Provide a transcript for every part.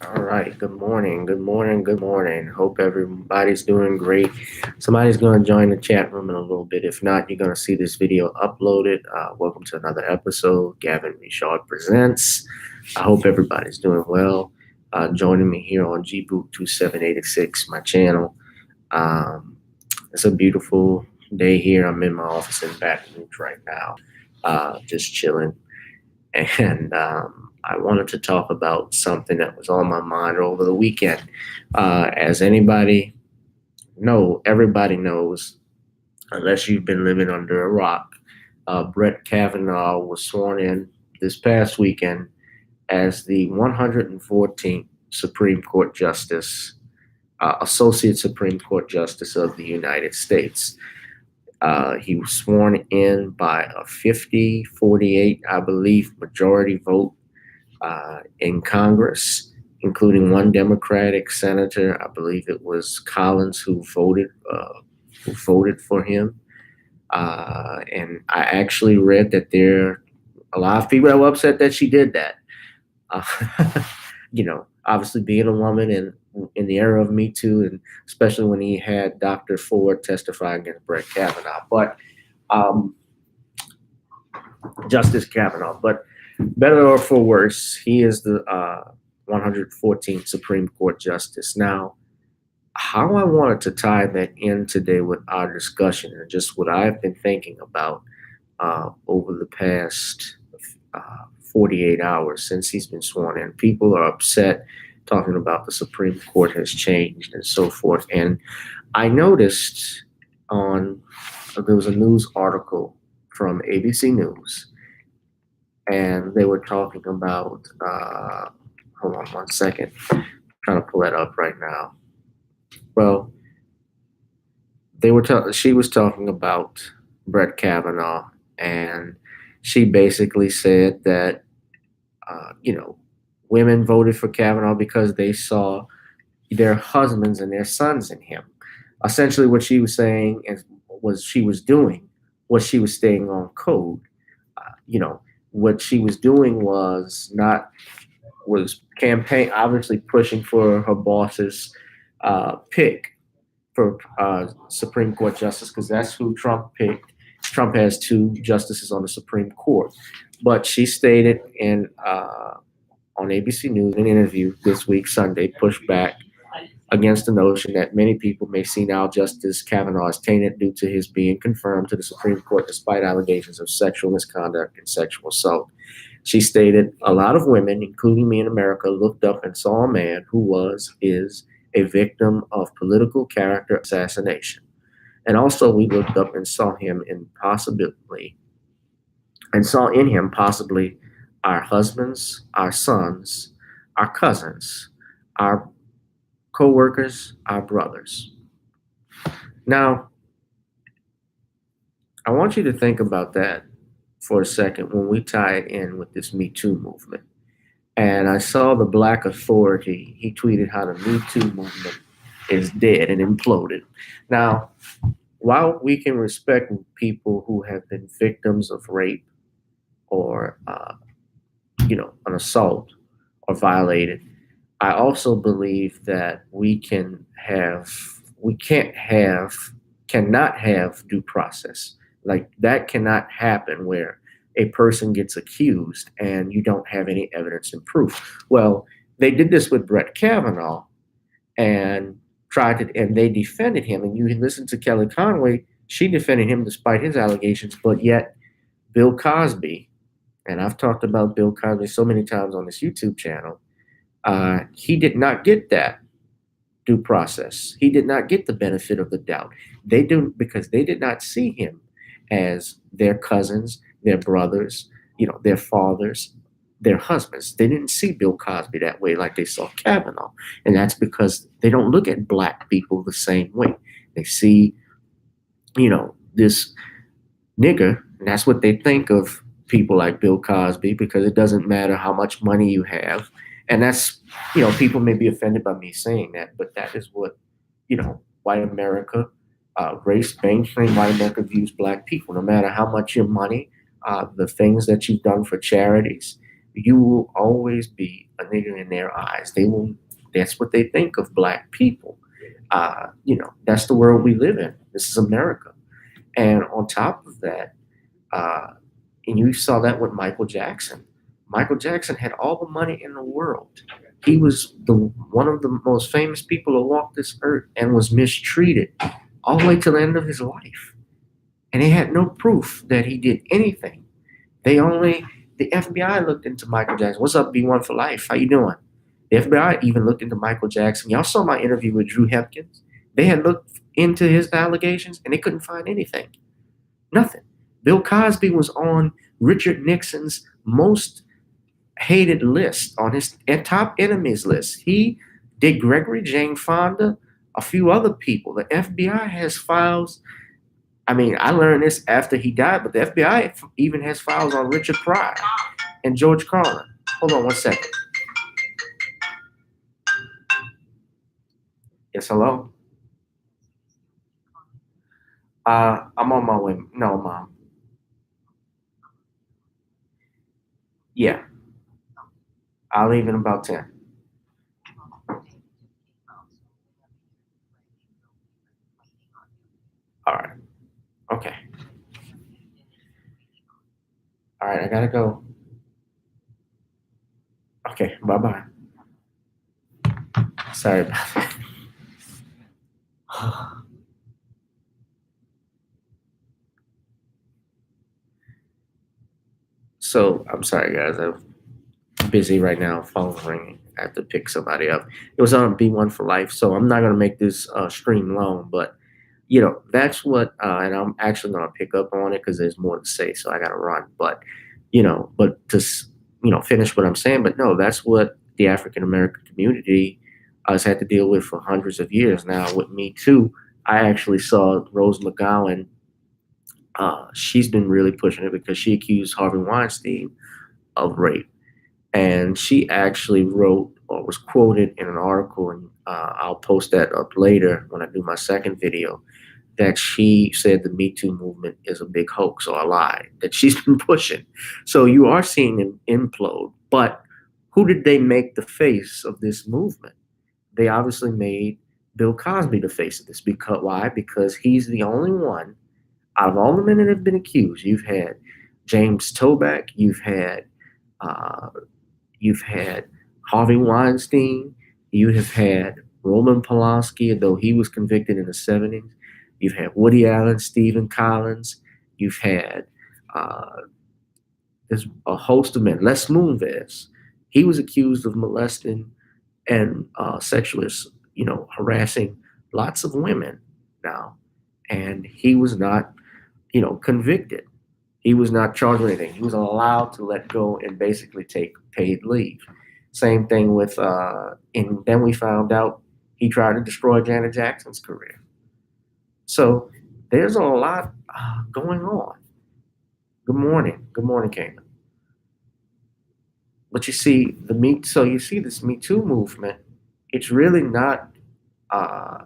All right. Good morning. Good morning. Good morning. Hope everybody's doing great. Somebody's going to join the chat room in a little bit. If not, you're going to see this video uploaded. Welcome to another episode. Gavin Richard presents. I hope everybody's doing well. Joining me here on gboot 2786, my channel. Um, it's a beautiful day here. I'm in my office in Baton Rouge right now, just chilling. And I wanted to talk about something that was on my mind over the weekend. As everybody knows, unless you've been living under a rock, Brett Kavanaugh was sworn in this past weekend as the 114th Supreme Court Justice, Associate Supreme Court Justice of the United States. He was sworn in by a 50-48, I believe, majority vote in Congress, including one Democratic senator. I believe it was Collins who voted for him. And I actually read that there are a lot of people that were upset that she did that. Uh, obviously being a woman and in the era of Me Too, and especially when he had Dr. Ford testify against Brett Kavanaugh. But um, Justice Kavanaugh. But better or for worse, he is the 114th Supreme Court Justice. Now, how I wanted to tie that in today with our discussion and just what I've been thinking about over the past 48 hours since he's been sworn in. People are upset, talking about the Supreme Court has changed and so forth. And I noticed on there was a news article from ABC News, and they were talking about. Hold on one second. I'm trying to pull that up right now. Well, she was talking about Brett Kavanaugh, and she basically said that women voted for Kavanaugh because they saw their husbands and their sons in him. Essentially, what she was saying is was she was doing was she was staying on code. What she was doing was not was campaign obviously pushing for her boss's pick for Supreme Court justice because that's who Trump picked. Trump has two justices on the Supreme Court, but she stated in on ABC News in an interview this week Sunday pushed back against the notion that many people may see now Justice Kavanaugh as tainted due to his being confirmed to the Supreme Court despite allegations of sexual misconduct and sexual assault. She stated, "A lot of women, including me in America, looked up and saw a man who is a victim of political character assassination. And also we looked up and saw in him possibly our husbands, our sons, our cousins, our co-workers, our brothers." Now, I want you to think about that for a second when we tie it in with this Me Too movement. And I saw the Black Authority. He tweeted how the Me Too movement is dead and imploded. Now, while we can respect people who have been victims of rape or, an assault or violated, I also believe that cannot have due process. Like that cannot happen where a person gets accused and you don't have any evidence and proof. Well, they did this with Brett Kavanaugh and and they defended him. And you listen to Kelly Conway, she defended him despite his allegations, but yet Bill Cosby, and I've talked about Bill Cosby so many times on this YouTube channel, he did not get that due process. He did not get the benefit of the doubt. They do because they did not see him as their cousins, their brothers, their fathers, their husbands. They didn't see Bill Cosby that way like they saw Kavanaugh. And that's because they don't look at black people the same way. They see, this nigger, and that's what they think of people like Bill Cosby because it doesn't matter how much money you have. And that's, people may be offended by me saying that, but that is what, white America, mainstream white America views black people, no matter how much your money, the things that you've done for charities, You will always be a nigger in their eyes. They will. That's what they think of black people. That's the world we live in. This is America. And on top of that, uh, and you saw that with Michael Jackson. Michael Jackson had all the money in the world. He was the one of the most famous people to walk this earth and was mistreated all the way to the end of his life. And they had no proof that he did anything. They only the FBI looked into Michael Jackson. What's up, B1 for life? How you doing? The FBI even looked into Michael Jackson. Y'all saw my interview with Drew Hepkins. They had looked into his allegations and they couldn't find anything. Nothing. Bill Cosby was on Richard Nixon's most hated list, on his top enemies list. He, Dick Gregory, Jane Fonda, a few other people. The FBI has files. I mean, I learned this after he died, but the FBI even has files on Richard Pryor and George Carlin. Hold on one second. Yes, hello? I'm on my way. No, Mom. Yeah, I'll leave in about 10. All right. Okay. All right, I gotta go. Okay, bye bye. Sorry about that. So I'm sorry, guys. I'm busy right now. Phone's ringing. I have to pick somebody up. It was on B1 for life, so I'm not gonna make this stream long, but that's what. And I'm actually gonna pick up on it because there's more to say, so I gotta run. But to finish what I'm saying. But no, that's what the African American community has had to deal with for hundreds of years now. With Me Too, I actually saw Rose McGowan. She's been really pushing it because she accused Harvey Weinstein of rape. And she actually wrote or was quoted in an article, and I'll post that up later when I do my second video, that she said the Me Too movement is a big hoax or a lie that she's been pushing. So you are seeing an implode. But who did they make the face of this movement? They obviously made Bill Cosby the face of this. Because why? Because he's the only one out of all the men that have been accused. You've had James Toback, uh, you've had Harvey Weinstein, you have had Roman Polanski, though he was convicted in the 70s. You've had Woody Allen, Stephen Collins. You've had uh, there's a host of men. Les Moonves, he was accused of molesting and sexually, harassing lots of women now, and he was not, convicted. He was not charged with anything. He was allowed to let go and basically take paid leave. Same thing with, and then we found out he tried to destroy Janet Jackson's career. So there's a lot going on. Good morning. Good morning, Caitlin. But you see so you see this Me Too movement. It's really not. Uh,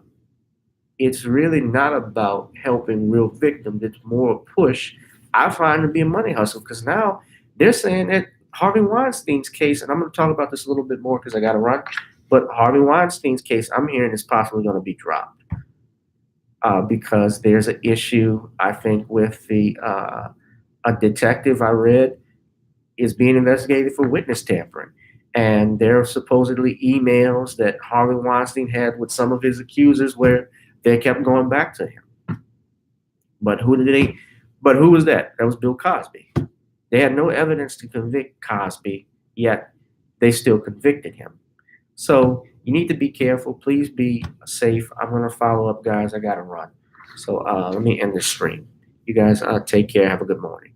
it's really not about helping real victims. It's more a push. I find to be a money hustle because now they're saying that Harvey Weinstein's case, and I'm going to talk about this a little bit more because I got to run. But Harvey Weinstein's case, I'm hearing is possibly going to be dropped because there's an issue, I think, with the a detective I read is being investigated for witness tampering. And there are supposedly emails that Harvey Weinstein had with some of his accusers where they kept going back to him. But who did they? But who was that? That was Bill Cosby. They had no evidence to convict Cosby, yet they still convicted him. So you need to be careful. Please be safe. I'm going to follow up, guys. I got to run. So let me end the stream. You guys take care. Have a good morning.